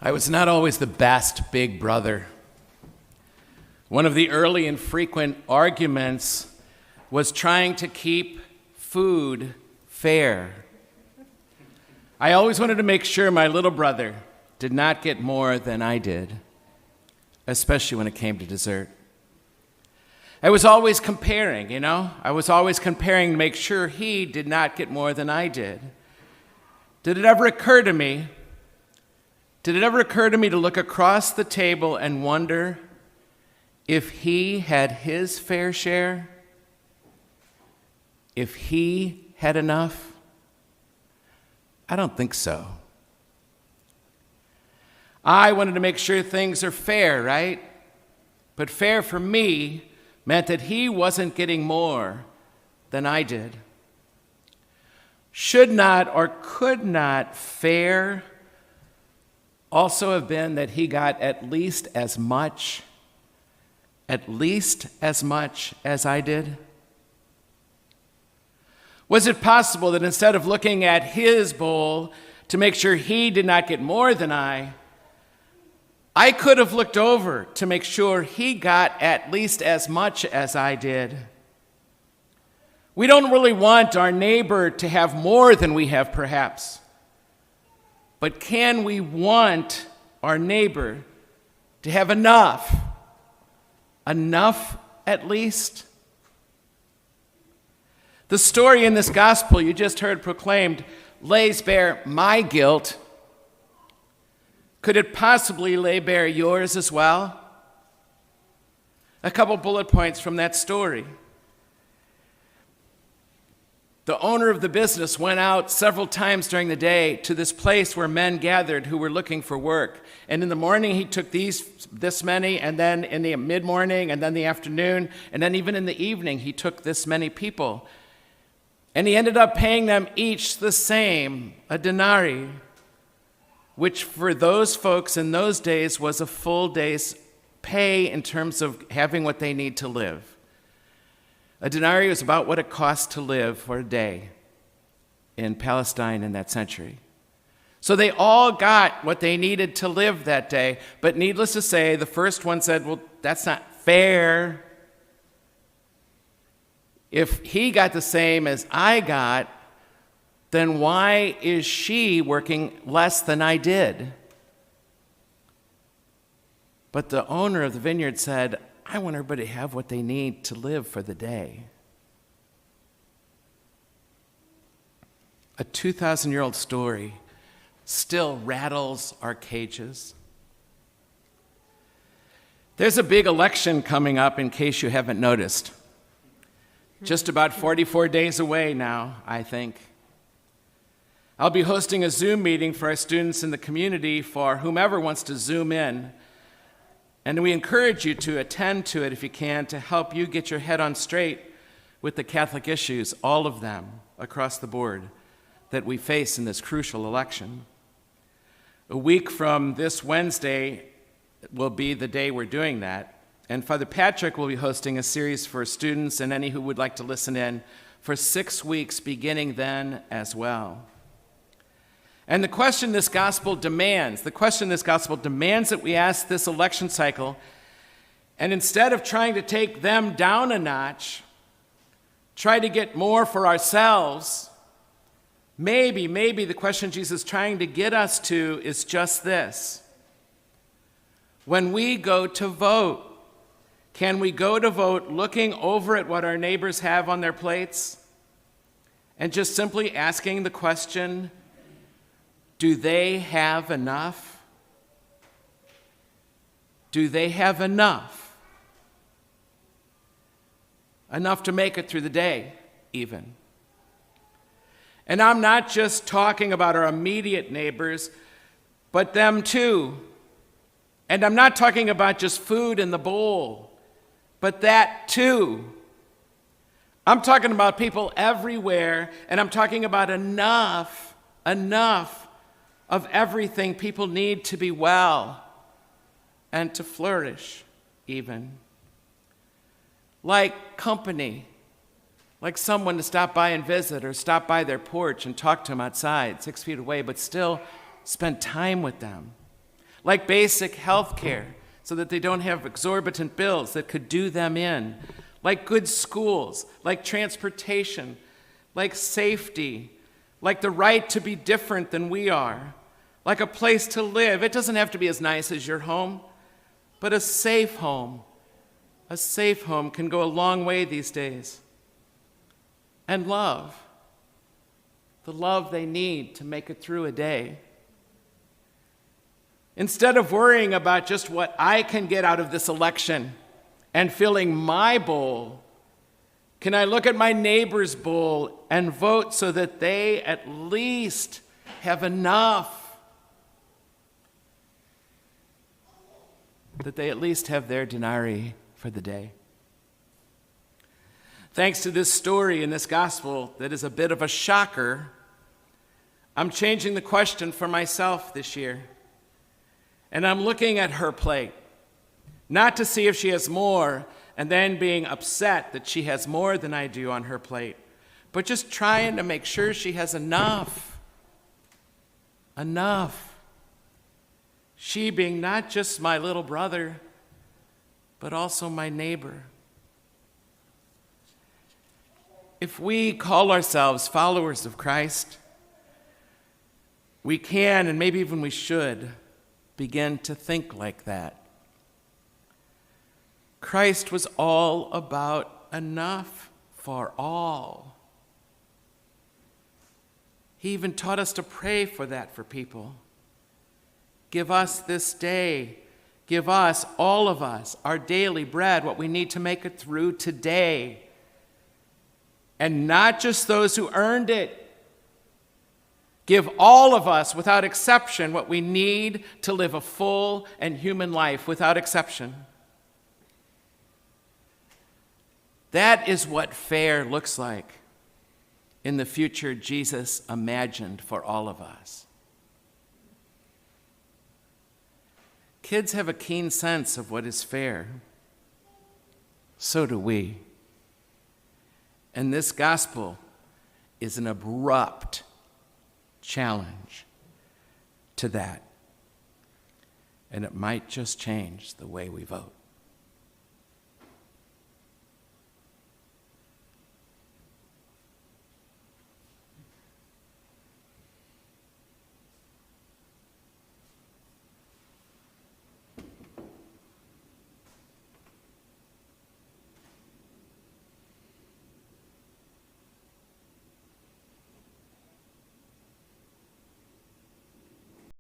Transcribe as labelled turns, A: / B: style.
A: I was not always the best big brother. One of the early and frequent arguments was trying to keep food fair. I always wanted to make sure my little brother did not get more than I did, especially when it came to dessert. I was always comparing, I was always comparing to make sure he did not get more than I did. Did it ever occur to me to look across the table and wonder if he had his fair share? If he had enough? I don't think so. I wanted to make sure things are fair, right? But fair for me meant that he wasn't getting more than I did. Should not or could not fair also have been that he got at least as much as I did? Was it possible that instead of looking at his bowl to make sure he did not get more than I could have looked over to make sure he got at least as much as I did? We don't really want our neighbor to have more than we have, perhaps. But can we want our neighbor to have enough? Enough, at least? The story in this gospel you just heard proclaimed lays bare my guilt. Could it possibly lay bare yours as well? A couple bullet points from that story. The owner of the business went out several times during the day to this place where men gathered who were looking for work. And in the morning, he took this many, and then in the mid-morning, and then the afternoon, and then even in the evening, he took this many people. And he ended up paying them each the same, a denarii, which for those folks in those days was a full day's pay in terms of having what they need to live. A denarii was about what it cost to live for a day in Palestine in that century. So they all got what they needed to live that day, but needless to say, the first one said, well, that's not fair. If he got the same as I got, then why is she working less than I did? But the owner of the vineyard said, I want everybody to have what they need to live for the day. A 2,000-year-old story still rattles our cages. There's a big election coming up, in case you haven't noticed. Just about 44 days away now, I think. I'll be hosting a Zoom meeting for our students in the community for whomever wants to Zoom in. And we encourage you to attend to it if you can, to help you get your head on straight with the Catholic issues, all of them across the board, that we face in this crucial election. A week from this Wednesday will be the day we're doing that. And Father Patrick will be hosting a series for students and any who would like to listen in for 6 weeks beginning then as well. And the question this gospel demands that we ask this election cycle, and instead of trying to take them down a notch, try to get more for ourselves, maybe the question Jesus is trying to get us to is just this. When we go to vote, can we go to vote looking over at what our neighbors have on their plates and just simply asking the question, do they have enough? Do they have enough? Enough to make it through the day, even. And I'm not just talking about our immediate neighbors, but them too. And I'm not talking about just food in the bowl, but that too. I'm talking about people everywhere, and I'm talking about enough of everything people need to be well and to flourish, even. Like company, like someone to stop by and visit or stop by their porch and talk to them outside 6 feet away, but still spend time with them. like basic health care so that they don't have exorbitant bills that could do them in, like good schools, like transportation, like safety, like the right to be different than we are, like a place to live. It doesn't have to be as nice as your home, but a safe home. A safe home can go a long way these days. And love. The love they need to make it through a day. Instead of worrying about just what I can get out of this election and filling my bowl, can I look at my neighbor's bowl and vote so that they at least have enough? That they at least have their denarii for the day. Thanks to this story in this gospel that is a bit of a shocker, I'm changing the question for myself this year. And I'm looking at her plate, not to see if she has more and then being upset that she has more than I do on her plate, but just trying to make sure she has enough. Enough. She being not just my little brother, but also my neighbor. If we call ourselves followers of Christ, we can, and maybe even we should, begin to think like that. Christ was all about enough for all. He even taught us to pray for that for people. Give us this day, give us, all of us, our daily bread, what we need to make it through today. And not just those who earned it. Give all of us, without exception, what we need to live a full and human life, without exception. That is what fair looks like in the future Jesus imagined for all of us. Kids have a keen sense of what is fair. So do we. And this gospel is an abrupt challenge to that. And it might just change the way we vote.